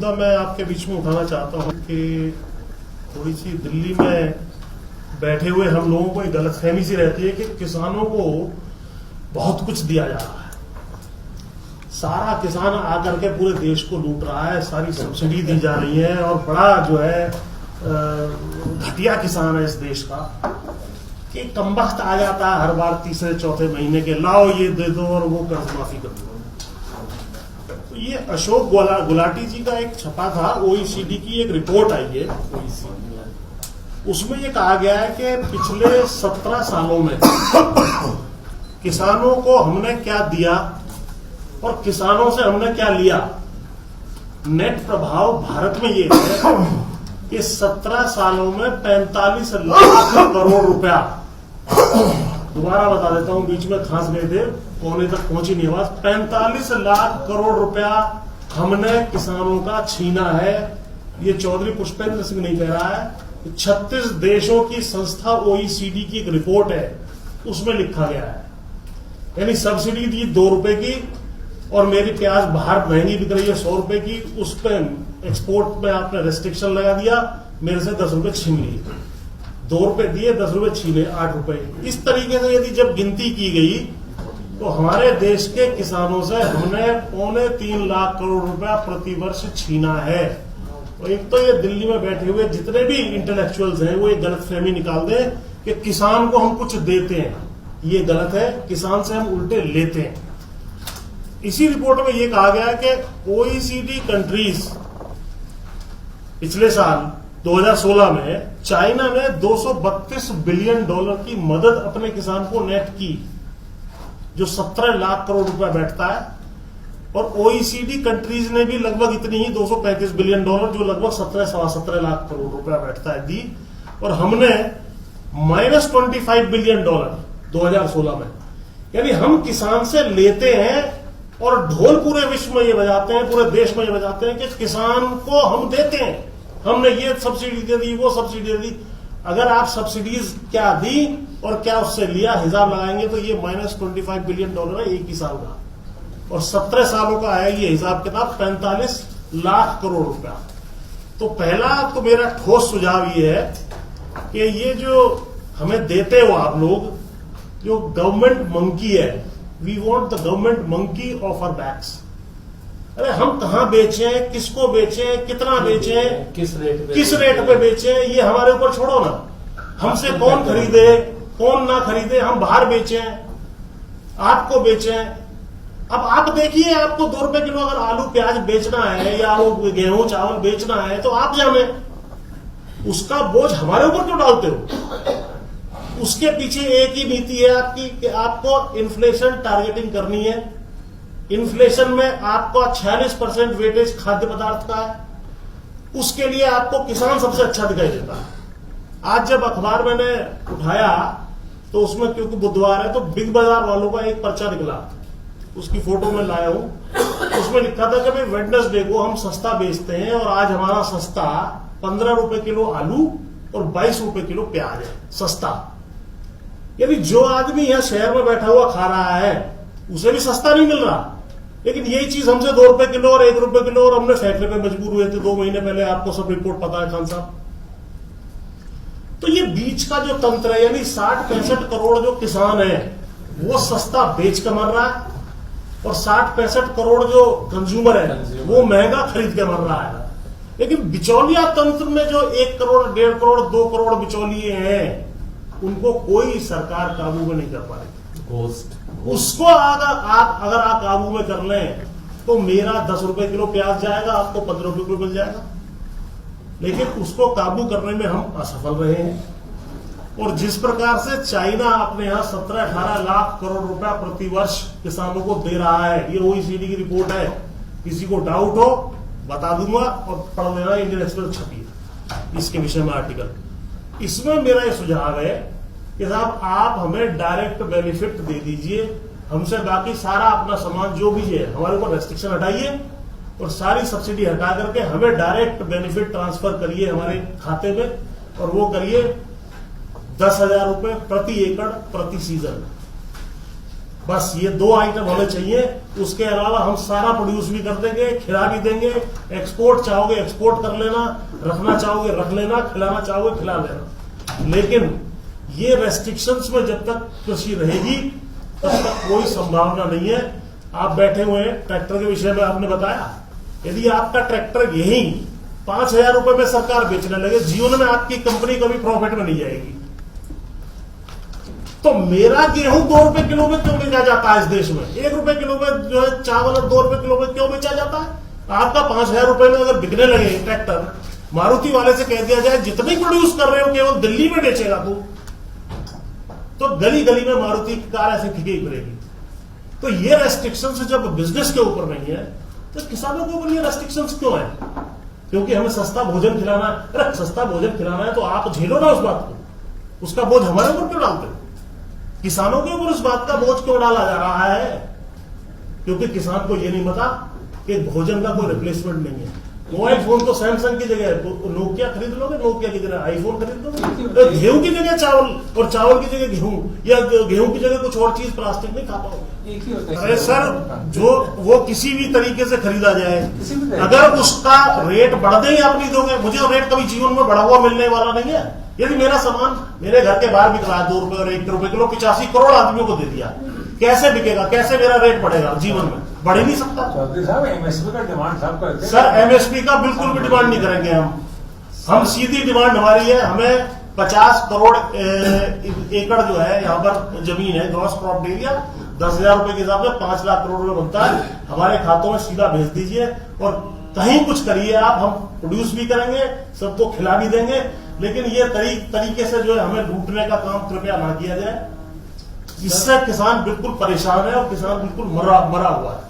मुद्दा मैं आपके बीच में उठाना चाहता हूं कि थोड़ी सी दिल्ली में बैठे हुए हम लोगों को एक गलतफहमी सी रहती है कि किसानों को बहुत कुछ दिया जा रहा है। सारा किसान आकर के पूरे देश को लूट रहा है, सारी सब्सिडी दी जा रही है और बड़ा जो है घटिया किसान है इस देश का कि कमबख्त आ जाता है हर बार तीसरे चौथे महीने के, लाओ ये दे दो और वो कर्ज माफी कर दो। तो ये अशोक गुलाटी जी का एक छपा था, ओईसीडी की एक रिपोर्ट आई है ओईसीडी, उसमें ये कहा गया है कि पिछले 17 सालों में किसानों को हमने क्या दिया और किसानों से हमने क्या लिया। नेट प्रभाव भारत में ये है कि 17 सालों में 45 लाख करोड़ रुपया, दोबारा बता देता हूं, बीच में खांस गए थे, कोने तक पहुंची नहीं आवाज, 45 लाख करोड़ रुपया हमने किसानों का छीना है। ये चौधरी पुष्पेंद्र सिंह नहीं कह रहा है, 36 देशों की संस्था ओईसीडी की एक रिपोर्ट है, उसमें लिखा गया है। यानी सब्सिडी दी 2 रुपए की और मेरी प्याज बाहर महंगी बिक रही है 100 रुपए की, उस पर एक्सपोर्ट में आपने रेस्ट्रिक्शन लगा दिया, मेरे से 10 रुपए छीन लिए, 2 रुपए दिए 10 रुपए छीने 8 रुपए। इस तरीके से यदि जब गिनती की गई तो हमारे देश के किसानों से हमने 3.25 लाख करोड़ रुपया प्रति वर्ष छीना है। तो एक तो ये दिल्ली में बैठे हुए जितने भी इंटेलेक्चुअल्स हैं वो एक गलतफहमी निकाल दें कि किसान को हम कुछ देते हैं, ये गलत है, किसान से हम उल्टे लेते हैं। इसी रिपोर्ट में यह कहा गया है कि ओईसीडी कंट्रीज पिछले साल 2016 में चाइना ने $232 बिलियन की मदद अपने किसान को नेट की, जो 17 लाख करोड़ रुपया बैठता है, और ओईसीडी कंट्रीज ने भी लगभग इतनी ही $235 बिलियन, जो लगभग 17 लाख करोड़ रुपया बैठता है, दी। और हमने -25 बिलियन $2016 में। यानी हम किसान से लेते हैं और ढोल पूरे विश्व में ये बजाते हैं, पूरे देश में ये बजाते हैं कि किसान को हम देते हैं, हमने ये सब्सिडी दे दी, वो सब्सिडी दे दी। अगर आप सब्सिडीज क्या दी और क्या उससे लिया हिसाब लगाएंगे तो ये -25 बिलियन है एक ही साल का, और 17 सालों का है ये हिसाब किताब 45 लाख करोड़ रुपया। तो पहला तो मेरा ठोस सुझाव ये है कि ये जो हमें देते हो आप लोग, जो गवर्नमेंट मंकी है, we want the government monkey of our backs. अरे हम कहां बेचें, किसको बेचें, कितना बेचें, किस रेट पे बेचें, ये हमारे ऊपर छोड़ो ना। हमसे कौन खरीदे कौन ना खरीदे, हम बाहर बेचें, आपको बेचें। अब आप देखिए, आपको 2 रुपए किलो अगर आलू प्याज बेचना है या वो गेहूं चावल बेचना है तो आप जाने, उसका बोझ हमारे ऊपर क्यों डालते हो। उसके पीछे एक ही नीति है आपकी कि आपको इन्फ्लेशन टारगेटिंग करनी है। इन्फ्लेशन में आपको 46% वेटेज खाद्य पदार्थ का है, उसके लिए आपको किसान सबसे अच्छा दिखाई देता है। आज जब अखबार मैंने उठाया तो उसमें, क्योंकि बुधवार है, तो बिग बाजार वालों का एक पर्चा निकला, उसकी फोटो में लाया हूं। उसमें लिखा था कि भाई वेडनेसडे को हम सस्ता बेचते हैं और आज हमारा सस्ता 15 रुपए किलो आलू और 22 रुपए किलो प्याज है, सस्ता। यानी जो आदमी यहां शहर में बैठा हुआ खा रहा है उसे भी सस्ता नहीं मिल रहा, लेकिन यही चीज हमसे 2 रुपए किलो और 1 रुपए किलो, और हमने फेंकने पे मजबूर हुए थे 2 महीने पहले, आपको सब रिपोर्ट पता है खान साहब। तो ये बीच का जो तंत्र है, यानी 60-65 करोड़ जो किसान है वो सस्ता बेच कर मर रहा है, और 60-65 करोड़ जो कंज्यूमर है वो महंगा खरीद के मर रहा है। लेकिन बिचौलिया तंत्र में जो 1 करोड़ 1.5 करोड़ 2 करोड़ बिचौलिए हैं, उनको कोई सरकार काबू में नहीं कर पाएगी। उसको अगर आप काबू में कर लें तो मेरा 10 रुपए किलो प्याज जाएगा, आपको 15 रुपए किलो मिल जाएगा। लेकिन उसको काबू करने में हम असफल रहे हैं। और जिस प्रकार से चाइना अपने यहां 17-18 लाख करोड़ रुपया प्रति वर्ष किसानों को दे रहा है, ये ओईसीडी की रिपोर्ट है, किसी को डाउट हो बता दूंगा और पढ़ लेना, इंडियन एक्सप्रेस छपी है इसके विषय में आर्टिकल। इसमें मेरा ये सुझाव है कि साहब आप हमें डायरेक्ट बेनिफिट दे दीजिए, हमसे बाकी सारा अपना सामान जो भी है हमारे ऊपर रेस्ट्रिक्शन हटाइए और सारी सब्सिडी हटा करके हमें डायरेक्ट बेनिफिट ट्रांसफर करिए हमारे खाते में, और वो करिए 10,000 रुपए प्रति एकड़ प्रति सीजन। बस ये 2 आइटम होने चाहिए। उसके अलावा हम सारा प्रोड्यूस भी कर देंगे, खिला भी देंगे। एक्सपोर्ट चाहोगे एक्सपोर्ट कर लेना, रखना चाहोगे रख लेना, खिलाना चाहोगे खिला लेना। लेकिन ये रेस्ट्रिक्शंस में जब तक कृषि रहेगी तब तक कोई संभावना नहीं है। आप बैठे हुए हैं, ट्रैक्टर के विषय में आपने बताया, यदि आपका ट्रैक्टर यही 5,000 रुपए में सरकार बेचने लगे, जीवन में आपकी कंपनी कभी प्रॉफिट में नहीं जाएगी। तो मेरा गेहूं 2 रुपए किलो में क्यों बेचा जाता है इस देश में? 1 रुपए किलो में जो है चावल 2 रुपए किलो में क्यों बेचा जाता है? आपका 5,000 रुपए में अगर बिकने लगे ट्रैक्टर, मारुति वाले से कह दिया जाए जितने प्रोड्यूस कर रहे हो केवल दिल्ली में बेचेगा तू, तो गली गली में मारुति की कार ऐसे खिंची फिरेगी। तो ये रेस्ट्रिक्शन जब बिजनेस के ऊपर नहीं है तो किसानों के ऊपर ये रेस्ट्रिक्शन क्यों है? क्योंकि हमें सस्ता भोजन खिलाना है। अरे सस्ता भोजन खिलाना है तो आप झेलो ना उस बात को, उसका बोझ हमारे ऊपर क्यों डालते हो? किसानों के ऊपर उस बात का बोझ क्यों डाला जा रहा है? क्योंकि किसान को यह नहीं पता कि भोजन का कोई रिप्लेसमेंट नहीं है। मोबाइल फोन तो सैमसंग की जगह नोकिया खरीद लोगे, नोकिया की जगह आईफोन खरीद लोगे, गेहूं की जगह चावल और चावल की जगह गेहूं, या गेहूं की जगह कुछ और चीज प्लास्टिक नहीं खा पाओगे। अरे सर, जो वो किसी भी तरीके से खरीदा जाए, अगर उसका रेट बढ़ दे आप नहीं दोगे। मुझे रेट कभी जीवन में बढ़ा हुआ मिलने वाला नहीं है। यदि मेरा सामान मेरे घर के बाहर बिक रहा है 2 रुपए और 1 रुपए किलो, 85 करोड़ आदमियों को दे दिया, कैसे बिकेगा? कैसे मेरा रेट बढ़ेगा? जीवन में बढ़ ही नहीं सकता। चौधरी साहब, एमएसपी का डिमांड साहब करते हैं। सर, एमएसपी का बिल्कुल भी डिमांड नहीं करेंगे हम सीधी डिमांड हमारी है, हमें 50 करोड़ एकड़ जो है यहाँ पर जमीन है, ग्रॉस क्रॉप एरिया 10,000 रुपए के हिसाब से 5 लाख करोड़ रुपए बनता है, हमारे खातों में सीधा भेज दीजिए और कहीं कुछ करिए आप। हम प्रोड्यूस भी करेंगे, सबको खिला भी देंगे, लेकिन ये तरीके से जो है हमें लूटने का काम कृपया ना किया जाए। इससे किसान बिल्कुल परेशान है और किसान बिल्कुल मरा हुआ है।